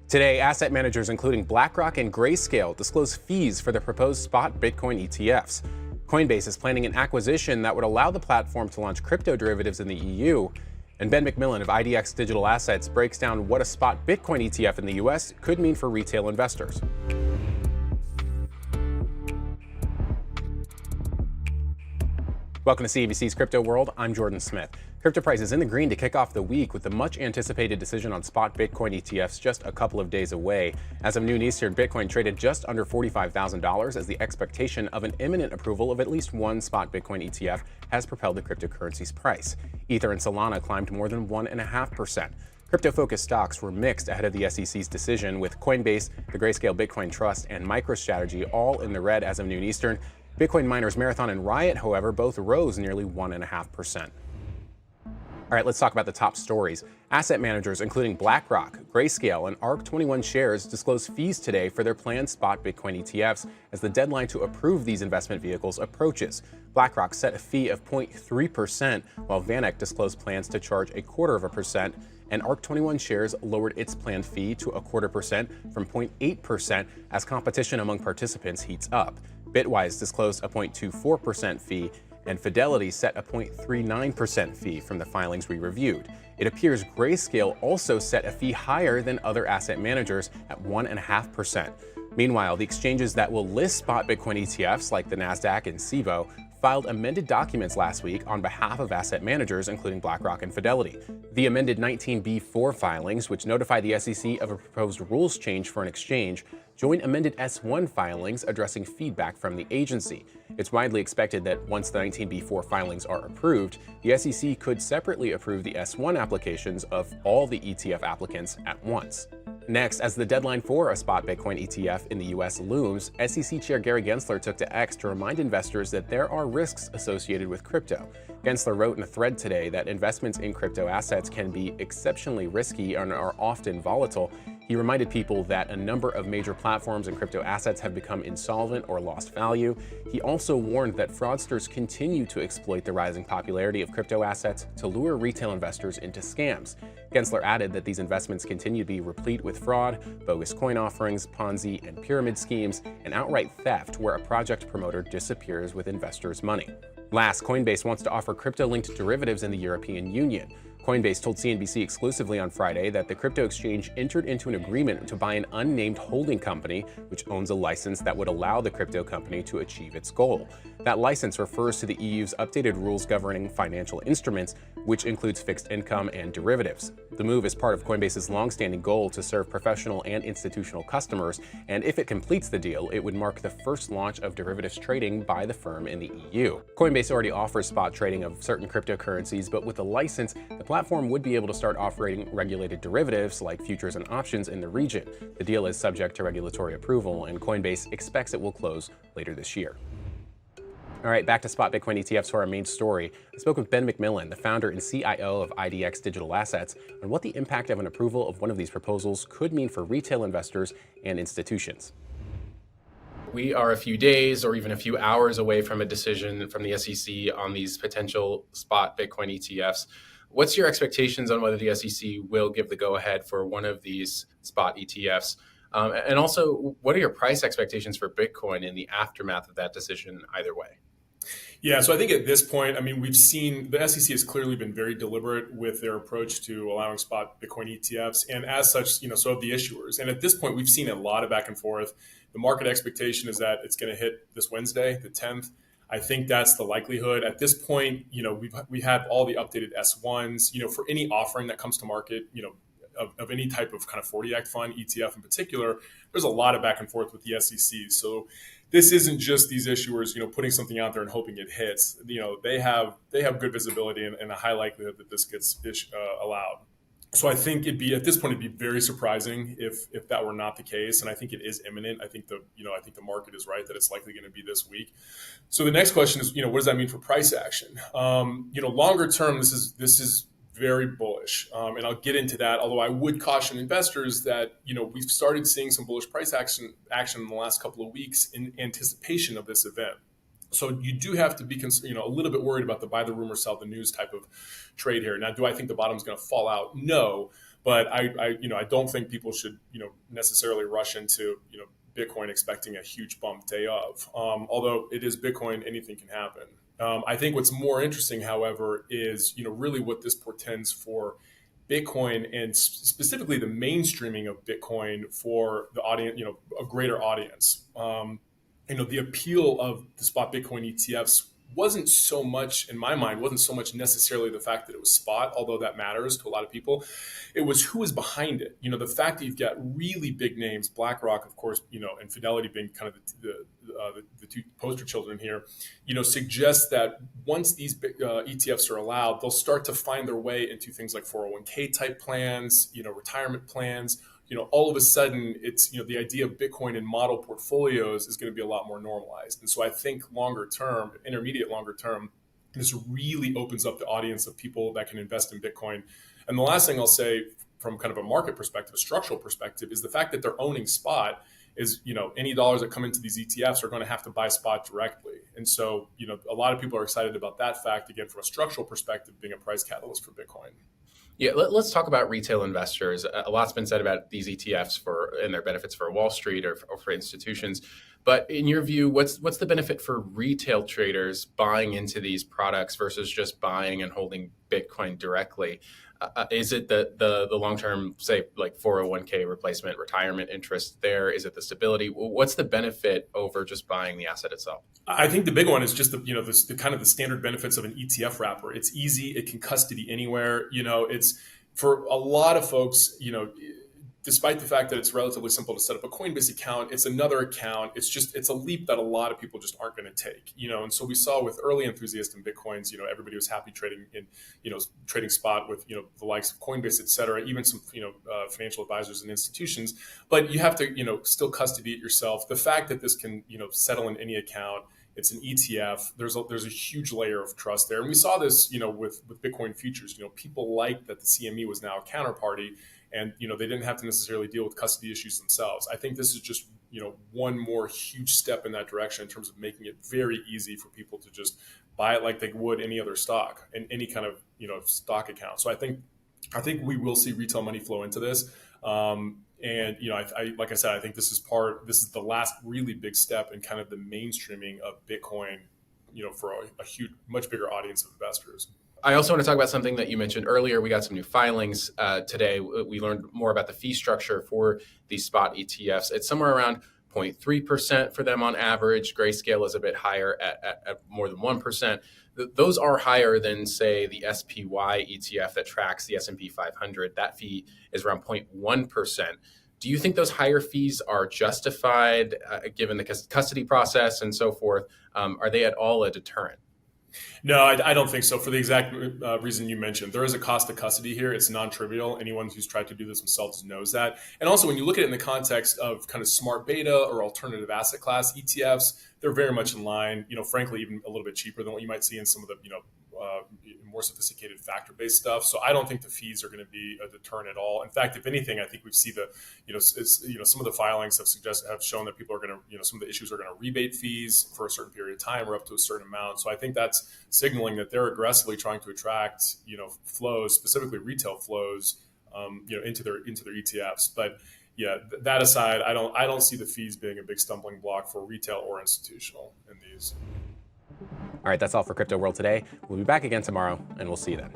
Today, asset managers including BlackRock and Grayscale disclose fees for their proposed spot Bitcoin ETFs. Coinbase is planning an acquisition that would allow the platform to launch crypto derivatives in the EU. And Ben McMillan of IDX Digital Assets breaks down what a spot Bitcoin ETF in the US could mean for retail investors. Welcome to CNBC's Crypto World. I'm Jordan Smith. Crypto prices in the green to kick off the week with the much anticipated decision on spot Bitcoin ETFs just a couple of days away. As of noon Eastern, Bitcoin traded just under $45,000 as the expectation of an imminent approval of at least one spot Bitcoin ETF has propelled the cryptocurrency's price. Ether and Solana climbed more than 1.5%. Crypto-focused stocks were mixed ahead of the SEC's decision, with Coinbase, the Grayscale Bitcoin Trust, and MicroStrategy all in the red as of noon Eastern. Bitcoin miners Marathon and Riot, however, both rose nearly 1.5%. All right, let's talk about the top stories. Asset managers, including BlackRock, Grayscale, and ARK21 shares, disclosed fees today for their planned spot Bitcoin ETFs as the deadline to approve these investment vehicles approaches. BlackRock set a fee of 0.3%, while VanEck disclosed plans to charge 0.25%, and ARK21 shares lowered its planned fee to 0.25% from 0.8% as competition among participants heats up. Bitwise disclosed a 0.24% fee, and Fidelity set a 0.39% fee from the filings we reviewed. It appears Grayscale also set a fee higher than other asset managers at 1.5%. Meanwhile, the exchanges that will list spot Bitcoin ETFs, like the NASDAQ and CBOE, filed amended documents last week on behalf of asset managers, including BlackRock and Fidelity. The amended 19B4 filings, which notify the SEC of a proposed rules change for an exchange, join amended S1 filings addressing feedback from the agency. It's widely expected that once the 19B4 filings are approved, the SEC could separately approve the S1 applications of all the ETF applicants at once. Next, as the deadline for a spot Bitcoin ETF in the US looms, SEC Chair Gary Gensler took to X to remind investors that there are risks associated with crypto. Gensler wrote in a thread today that investments in crypto assets can be exceptionally risky and are often volatile. He reminded people that a number of major platforms and crypto assets have become insolvent or lost value. He also warned that fraudsters continue to exploit the rising popularity of crypto assets to lure retail investors into scams. Gensler added that these investments continue to be replete with fraud, bogus coin offerings, Ponzi and pyramid schemes, and outright theft where a project promoter disappears with investors' money. Last, Coinbase wants to offer crypto-linked derivatives in the European Union. Coinbase told CNBC exclusively on Friday that the crypto exchange entered into an agreement to buy an unnamed holding company, which owns a license that would allow the crypto company to achieve its goal. That license refers to the EU's updated rules governing financial instruments, which includes fixed income and derivatives. The move is part of Coinbase's long-standing goal to serve professional and institutional customers, and if it completes the deal, it would mark the first launch of derivatives trading by the firm in the EU. Coinbase already offers spot trading of certain cryptocurrencies, but with a license, the platform would be able to start operating regulated derivatives like futures and options in the region. The deal is subject to regulatory approval, and Coinbase expects it will close later this year. All right, back to spot Bitcoin ETFs for our main story. I spoke with Ben McMillan, the founder and CIO of IDX Digital Assets, on what the impact of an approval of one of these proposals could mean for retail investors and institutions. We are a few days or even a few hours away from a decision from the SEC on these potential spot Bitcoin ETFs. What's your expectations on whether the SEC will give the go-ahead for one of these spot ETFs? And also, what are your price expectations for Bitcoin in the aftermath of that decision either way? Yeah, so I think at this point, we've seen the SEC has clearly been very deliberate with their approach to allowing spot Bitcoin ETFs, and as such, so have the issuers. And at this point, we've seen a lot of back and forth. The market expectation is that it's going to hit this Wednesday, the 10th. I think that's the likelihood. At this point, we have all the updated S1s. For any offering that comes to market, of any type of kind of 40 Act fund, ETF in particular, there's a lot of back and forth with the SEC. So this isn't just these issuers, putting something out there and hoping it hits. They have good visibility and a high likelihood that this gets allowed. So I think at this point, it'd be very surprising if that were not the case. And I think it is imminent. I think the market is right that it's likely going to be this week. So the next question is, what does that mean for price action? Longer term, this is very bullish. And I'll get into that, although I would caution investors that, we've started seeing some bullish price action in the last couple of weeks in anticipation of this event. So you do have to be, a little bit worried about the buy the rumor, sell the news type of trade here. Now, do I think the bottom's going to fall out? No. But I don't think people should, necessarily rush into, Bitcoin expecting a huge bump day of. Although it is Bitcoin, anything can happen. I think what's more interesting, however, is, really what this portends for Bitcoin and specifically the mainstreaming of Bitcoin for the audience, a greater audience. The appeal of the spot Bitcoin ETFs wasn't so much, in my mind, wasn't so much necessarily the fact that it was spot, although that matters to a lot of people. It was who was behind it. The fact that you've got really big names, BlackRock, of course, and Fidelity being kind of the two poster children here, suggests that once these ETFs are allowed, they'll start to find their way into things like 401k type plans, retirement plans. All of a sudden, it's, the idea of Bitcoin in model portfolios is going to be a lot more normalized. And so I think intermediate longer term, this really opens up the audience of people that can invest in Bitcoin. And the last thing I'll say from kind of a market perspective, a structural perspective, is the fact that they're owning spot is, any dollars that come into these ETFs are going to have to buy spot directly. And so, a lot of people are excited about that fact, again, from a structural perspective, being a price catalyst for Bitcoin. Yeah, let's talk about retail investors. A lot's been said about these ETFs and their benefits for Wall Street or for institutions. But in your view, what's the benefit for retail traders buying into these products versus just buying and holding Bitcoin directly? Is it the long-term, say, like 401k replacement, retirement interest there? Is it the stability? What's the benefit over just buying the asset itself? I think the big one is just the kind of the standard benefits of an ETF wrapper. It's easy. It can custody anywhere. It's for a lot of folks, despite the fact that it's relatively simple to set up a Coinbase account, it's another account. It's a leap that a lot of people just aren't going to take, and so we saw with early enthusiasts in Bitcoins, everybody was happy trading in, trading spot with, the likes of Coinbase, et cetera, even some, financial advisors and institutions, but you have to, still custody it yourself. The fact that this can, settle in any account, it's an ETF. There's a huge layer of trust there. And we saw this, with Bitcoin futures, people liked that the CME was now a counterparty. And, they didn't have to necessarily deal with custody issues themselves. I think this is just, one more huge step in that direction in terms of making it very easy for people to just buy it like they would any other stock in any kind of, stock account. So I think we will see retail money flow into this. And, I like I said, I think this is the last really big step in kind of the mainstreaming of Bitcoin, for a huge, much bigger audience of investors. I also want to talk about something that you mentioned earlier. We got some new filings today. We learned more about the fee structure for these spot ETFs. It's somewhere around 0.3% for them on average. Grayscale is a bit higher at more than 1%. Those are higher than, say, the SPY ETF that tracks the S&P 500. That fee is around 0.1%. Do you think those higher fees are justified given the custody process and so forth? Are they at all a deterrent? No, I don't think so. For the exact reason you mentioned, there is a cost of custody here. It's non-trivial. Anyone who's tried to do this themselves knows that. And also, when you look at it in the context of kind of smart beta or alternative asset class ETFs, they're very much in line. Frankly, even a little bit cheaper than what you might see in some of the more sophisticated factor-based stuff. So I don't think the fees are going to be a deterrent at all. In fact, if anything, I think we see some of the filings have shown that people are going to, some of the issues are going to rebate fees for a certain period of time or up to a certain amount. So I think that's signaling that they're aggressively trying to attract, flows, specifically retail flows, into their ETFs. But yeah, that aside, I don't see the fees being a big stumbling block for retail or institutional in these. All right, that's all for Crypto World today. We'll be back again tomorrow, and we'll see you then.